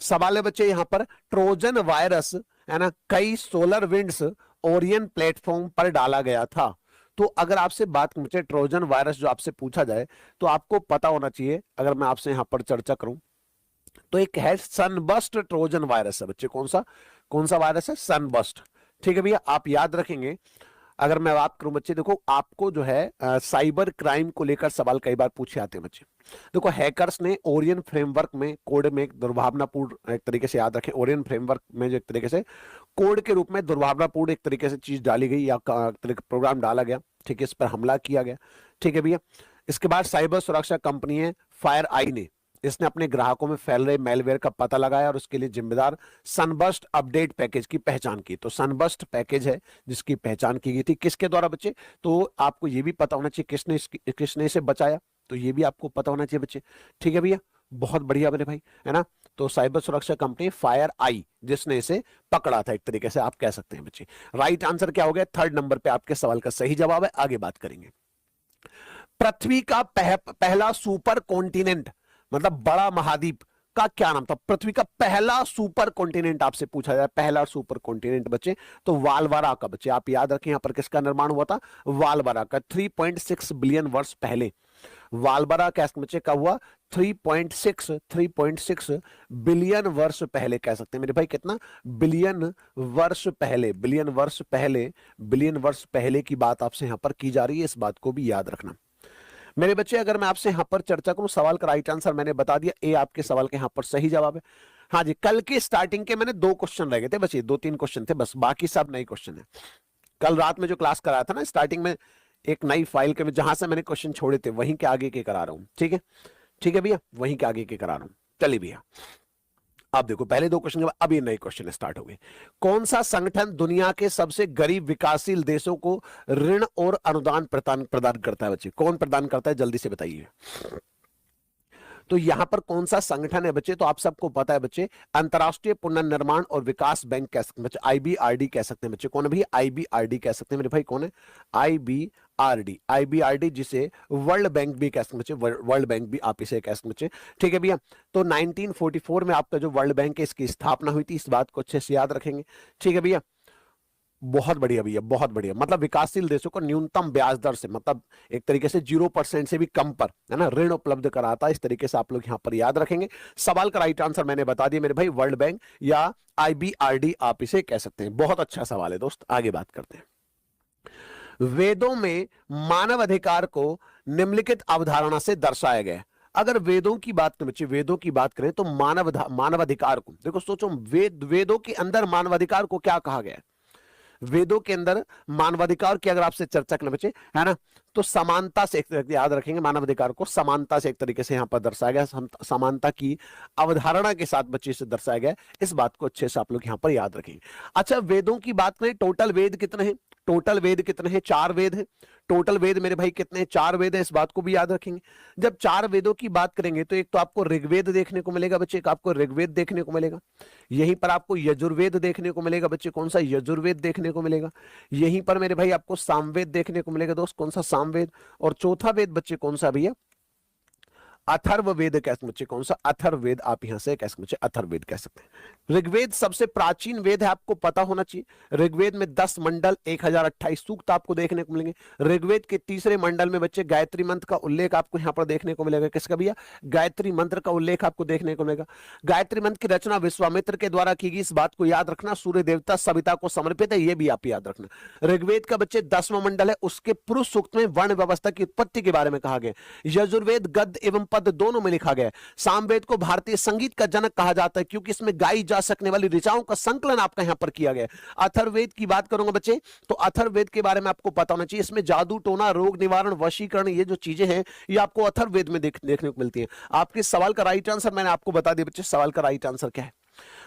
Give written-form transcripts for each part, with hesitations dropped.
सवाल है बच्चे यहां पर, ट्रोजन वायरस है ना कई सोलर विंड्स ओरियन प्लेटफॉर्म पर डाला गया था। तो अगर आपसे बात बच्चे ट्रोजन वायरस जो आपसे पूछा जाए तो आपको पता होना चाहिए, अगर मैं आपसे यहां पर चर्चा करूं तो एक है सनबस्ट ट्रोजन वायरस है बच्चे। कौन सा वायरस है? सनबस्ट। ठीक है भैया, आप याद रखेंगे। अगर मैं बात करूं बच्चे, देखो आपको जो है साइबर क्राइम को लेकर सवाल कई बार पूछे आते हैं बच्चे। देखो हैकर्स ने ओरियन फ्रेमवर्क में कोड में एक दुर्भावनापूर्ण एक तरीके से, याद रखें ओरियन फ्रेमवर्क में जो एक तरीके से कोड के रूप में दुर्भावनापूर्ण एक तरीके से चीज डाली गई या प्रोग्राम डाला गया, ठीक है, इस पर हमला किया गया। ठीक है भैया, इसके बाद साइबर सुरक्षा कंपनी है फायर आई ने, इसने अपने ग्राहकों में फैल रहे मेलवेयर का पता लगाया और उसके लिए जिम्मेदार सनबस्ट अपडेट पैकेज की पहचान की। तो सनबस्ट पैकेज है जिसकी पहचान की गई थी किसके द्वारा बच्चे? तो आपको यह भी पता होना चाहिए किसने इसे बचाया, तो ये भी आपको पता होना चाहिए बच्चे। ठीक है भैया, बहुत बढ़िया मेरे भाई, है ना। तो साइबर सुरक्षा कंपनी फायर आई जिसने इसे पकड़ा था, एक तरीके से आप कह सकते हैं बच्चे। राइट आंसर क्या हो गया? थर्ड नंबर पे आपके सवाल का सही जवाब है। आगे बात करेंगे। पृथ्वी का पहला सुपर कॉन्टिनेंट मतलब बड़ा महाद्वीप का क्या नाम था? पृथ्वी का पहला सुपर कॉन्टिनेंट आपसे पूछा जाए, पहला सुपर कॉन्टिनेंट बच्चे, तो वालवारा का बच्चे। आप याद रखें यहां पर किसका निर्माण हुआ था? वालवारा का। 3.6 बिलियन वर्ष पहले वालवारा का बच्चे का हुआ 3.6 बिलियन वर्ष पहले, कह सकते हैं मेरे भाई। कितना? बिलियन वर्ष पहले, बिलियन वर्ष पहले की बात आपसे यहां पर की जा रही है, इस बात को भी याद रखना मेरे बच्चे। अगर मैं आपसे यहां पर चर्चा करूं, सवाल का राइट आंसर मैंने बता दिया, ए आपके सवाल के यहां पर सही जवाब है। हाँ जी, कल के स्टार्टिंग के मैंने 2 क्वेश्चन रह गए थे बच्चे, 2-3 क्वेश्चन थे बस, बाकी सब नए क्वेश्चन है। कल रात में जो क्लास कराया था ना स्टार्टिंग में, एक नई फाइल के जहां से मैंने क्वेश्चन छोड़े थे वहीं के आगे के करा रहा हूं। ठीक है भैया, वहीं के आगे के करा रहा हूं। चलिए भैया, अब देखो पहले 2 क्वेश्चन के बाद अब ये नए क्वेश्चन स्टार्ट हो गए। कौन सा संगठन दुनिया के सबसे गरीब विकासशील देशों को ऋण और अनुदान प्रदान करता है बच्चे? कौन प्रदान करता है, जल्दी से बताइए। तो यहां पर कौन सा संगठन है बच्चे? तो आप सबको पता है बच्चे, अंतरराष्ट्रीय पुनर्निर्माण और विकास बैंक कह सकते हैं बच्चे, आईबीआरडी कह सकते हैं बच्चे। कौन है भैया? आईबीआरडी कह सकते हैं मेरे भाई। कौन है? आईबीआरडी, जिसे वर्ल्ड बैंक भी कह सकते हैं बच्चे, वर्ल्ड बैंक भी आप इसे कह सकते हैं बच्चे। ठीक है भैया, तो 1944 में आपका जो वर्ल्ड बैंक है इसकी स्थापना हुई थी, इस बात को अच्छे से याद रखेंगे। ठीक है भैया, बहुत बढ़िया भैया, बहुत बढ़िया। मतलब विकासशील देशों को न्यूनतम ब्याज दर से, मतलब एक तरीके से 0% से भी कम पर, है ना, ऋण उपलब्ध कराता है। इस तरीके से आप लोग यहां पर याद रखेंगे। सवाल का राइट आंसर मैंने बता दिया मेरे भाई, वर्ल्ड बैंक या आईबीआरडी आप इसे कह सकते हैं। बहुत अच्छा सवाल है दोस्त, आगे बात करते हैं। वेदों में मानव अधिकार को निम्नलिखित अवधारणा से दर्शाया गया है। अगर वेदों की बात करें बच्चे, वेदों की बात करें तो मानवाधिकार को देखो, सोचो वेदों के अंदर मानवाधिकार को क्या कहा गया है? वेदों के अंदर मानवाधिकार की अगर आपसे चर्चा करें बच्चे, है ना, तो समानता से, याद रखेंगे मानवाधिकार को समानता से एक तरीके से यहां पर दर्शाया गया, समानता की अवधारणा के साथ बच्चे से दर्शाया गया। इस बात को अच्छे से आप लोग यहां पर याद रखेंगे। अच्छा, वेदों की बात करें, टोटल वेद कितने हैं? टोटल वेद कितने हैं? 4 वेद है। टोटल वेद मेरे भाई कितने हैं? 4 वेद है, इस बात को भी याद रखेंगे। जब 4 वेदों की बात करेंगे तो एक तो आपको ऋग्वेद देखने को मिलेगा बच्चे, एक आपको ऋग्वेद देखने को मिलेगा, यहीं पर आपको यजुर्वेद देखने को मिलेगा बच्चे। कौन सा? यजुर्वेद देखने को मिलेगा। यहीं पर मेरे भाई आपको सामवेद देखने को मिलेगा दोस्त। कौन सा? सामवेद। और चौथा वेद बच्चे कौन सा भैया? अथर्ववेद कह सकते बच्चे। कौन सा? अथर्ववेद आप यहां से कह सकते बच्चे, अथर्ववेद कह सकते हैं। ऋग्वेद सबसे प्राचीन वेद है, आपको पता होना चाहिए। ऋग्वेद में 10 मंडल 1028 सूक्त आपको देखने को मिलेंगे। ऋग्वेद के तीसरे मंडल में बच्चे गायत्री मंत्र का उल्लेख आपको यहां पर देखने को मिलेगा। किसका भैया? गायत्री मंत्र का उल्लेख आपको देखने को मिलेगा। गायत्री मंत्र की रचना विश्वामित्र के द्वारा की गई, इस बात को याद रखना। सूर्य देवता सविता को समर्पित है, यह भी आप याद रखना। ऋग्वेद का बच्चे 10वां मंडल है, उसके पुरुष सूक्त में वर्ण व्यवस्था की उत्पत्ति के बारे में कहा गया। यजुर्वेद गद्य एवं पद दोनों में लिखा गया है। सामवेद को भारतीय संगीत का जनक कहा जाता है क्योंकि इसमें गाई जा सकने वाली ऋचाओं का संकलन आपका यहां पर किया गया है। अथर्ववेद की बात करूंगा बच्चे, तो अथर्ववेद के बारे में आपको पता होना चाहिए। इसमें जादू टोना, रोग निवारण, वशीकरण, ये जो चीजें हैं ये आपको अथर्ववेद में देखने को मिलती है। आपके सवाल का राइट आंसर मैंने आपको बता दिया बच्चे, सवाल का राइट आंसर क्या है।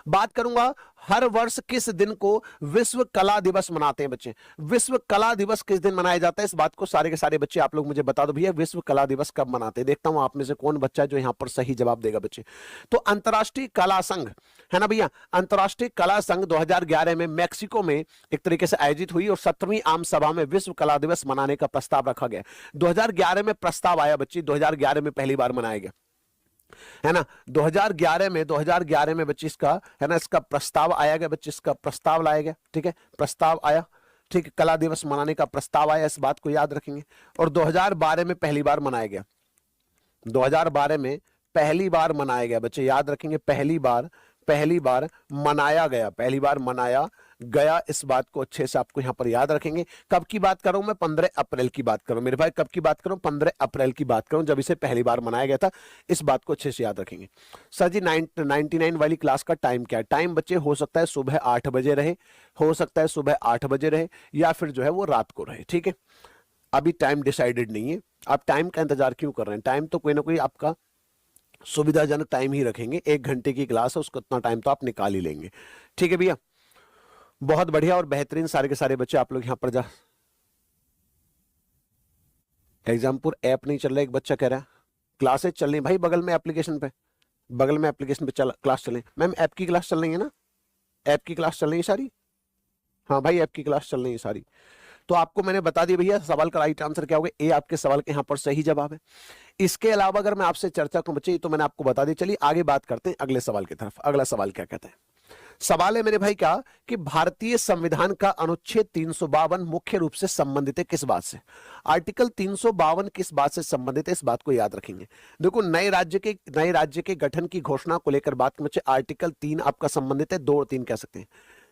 बात करूंगा हर वर्ष किस दिन को विश्व कला दिवस मनाते हैं बच्चे? विश्व कला दिवस किस दिन मनाया जाता है, इस बात को सारे के सारे बच्चे आप लोग मुझे बता दो भैया, विश्व कला दिवस कब मनाते हैं। देखता हूं आप में से कौन बच्चा है जो यहां पर सही जवाब देगा बच्चे। तो अंतरराष्ट्रीय कला संघ है ना भैया, अंतरराष्ट्रीय कला संघ 2011 में मैक्सिको में एक तरीके से आयोजित हुई और 17वीं आम सभा में विश्व कला दिवस मनाने का प्रस्ताव रखा गया। 2011 में प्रस्ताव आया बच्चे, 2011 में पहली बार मनाया गया। है ना। 2011 में बच्चे इसका, है ना, इसका प्रस्ताव आया गया बच्चे, इसका प्रस्ताव लाया गया, ठीक है, प्रस्ताव आया, ठीक है, कला दिवस मनाने का प्रस्ताव आया, इस बात को याद रखेंगे। और 2012 में पहली बार मनाया गया, 2012 में पहली बार मनाया गया बच्चे, याद रखेंगे, पहली बार मनाया गया, पहली बार मनाया गया, इस बात को अच्छे से आपको यहां पर याद रखेंगे। कब की बात कर रहा हूं मैं? 15 अप्रैल की बात कर रहा हूं मेरे भाई, कब की बात कर रहा हूं? 15 अप्रैल की बात कर रहा हूं, जब इसे पहली बार मनाया गया था, इस बात को अच्छे से याद रखेंगे। सर जी 99 वाली क्लास का टाइम क्या है? टाइम बच्चे हो सकता है सुबह 8 बजे रहे, हो सकता है सुबह 8 बजे रहे, या फिर जो है वो रात को रहे, ठीक है, अभी टाइम डिसाइडेड नहीं है। आप टाइम का इंतजार क्यों कर रहे हैं? टाइम तो कोई ना कोई आपका सुविधाजनक टाइम ही रखेंगे, 1 घंटे की क्लास है, उसको इतना टाइम तो आप निकाल ही लेंगे, ठीक है भैया। बहुत बढ़िया और बेहतरीन सारे के सारे बच्चे आप लोग यहां पर जा। एग्जामपुर ऐप नहीं चल रहा, एक बच्चा कह रहा है क्लासेस चल रही भाई, बगल में एप्लीकेशन पे, बगल में एप्लीकेशन पे क्लास चल रही। मैम ऐप की क्लास चल रही है ना, ऐप की क्लास चल रही है सारी, हाँ भाई ऐप की क्लास चल रही है सारी। तो आपको मैंने बता दिया भैया सवाल का राइट आंसर क्या होगा, ए आपके सवाल के यहां पर सही जवाब है। इसके अलावा अगर मैं आपसे चर्चा करूं बच्चे, तो मैंने आपको बता दी, चलिए आगे बात करते हैं अगले सवाल की तरफ। अगला सवाल क्या कहता है? सवाल है मेरे भाई क्या, कि भारतीय संविधान का अनुच्छेद 352 मुख्य रूप से संबंधित है किस बात से? आर्टिकल 352 किस बात से संबंधित है, इस बात को याद रखेंगे। देखो नए राज्य के गठन की घोषणा को लेकर बात में आर्टिकल 3 आपका संबंधित है, 2 और 3 कह सकते हैं।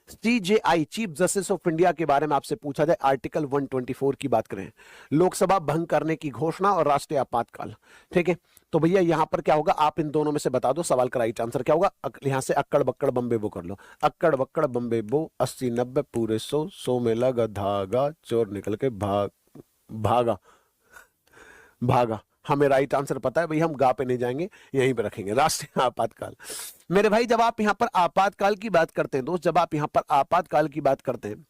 CJI chief justice of India के बारे में आपसे पूछा जाए, आर्टिकल 124 की बात करें, लोकसभा भंग करने की घोषणा और राष्ट्रीय आपातकाल, ठीक है। तो भैया यहां पर क्या होगा, आप इन दोनों में से बता दो, सवाल का राइट आंसर क्या होगा। यहां से अक्कड़ बक्कड़ बम्बे बो कर लो, अक्कड़ बक्कड़ बम्बे बो, 80 90 पूरे 100 में लगा धागा, चोर निकल के भागा भागा। हमें राइट आंसर पता है भाई, हम गा पे नहीं जाएंगे, यहीं पे रखेंगे, राष्ट्रीय आपातकाल। मेरे भाई जब आप यहां पर आपातकाल की बात करते हैं दोस्त, जब आप यहां पर आपातकाल की बात करते हैं,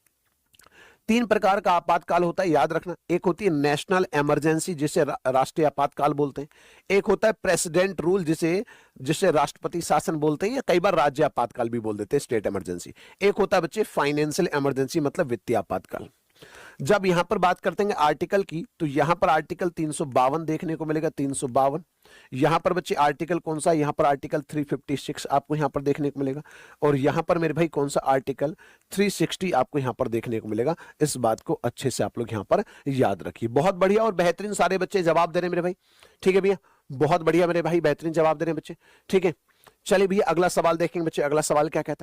3 प्रकार का आपातकाल होता है, याद रखना। एक होती है नेशनल इमरजेंसी, जिसे राष्ट्रीय आपातकाल बोलते हैं। एक होता है प्रेसिडेंट रूल, जिसे राष्ट्रपति शासन बोलते हैं, या कई बार राज्य आपातकाल भी बोल देते हैं, स्टेट इमरजेंसी। एक होता है बच्चे फाइनेंशियल इमरजेंसी, मतलब वित्तीय आपातकाल। जब यहां पर बात करते हैं आर्टिकल की, तो यहां पर आर्टिकल 352 देखने को मिलेगा, 352। यहां पर बच्चे आर्टिकल कौन सा, यहां पर आर्टिकल 356 आपको यहां पर देखने को मिलेगा। और यहां पर मेरे भाई कौन सा, आर्टिकल 360 आपको यहां पर देखने को मिलेगा। इस बात को अच्छे से आप लोग यहां पर याद रखिए। बहुत बढ़िया और बेहतरीन सारे बच्चे जवाब दे रहे हैं मेरे भाई, ठीक है भैया, बहुत बढ़िया मेरे भाई, बेहतरीन जवाब दे रहे हैं बच्चे, ठीक है। चलिए भैया अगला सवाल देखेंगे बच्चे, अगला सवाल क्या कहता है।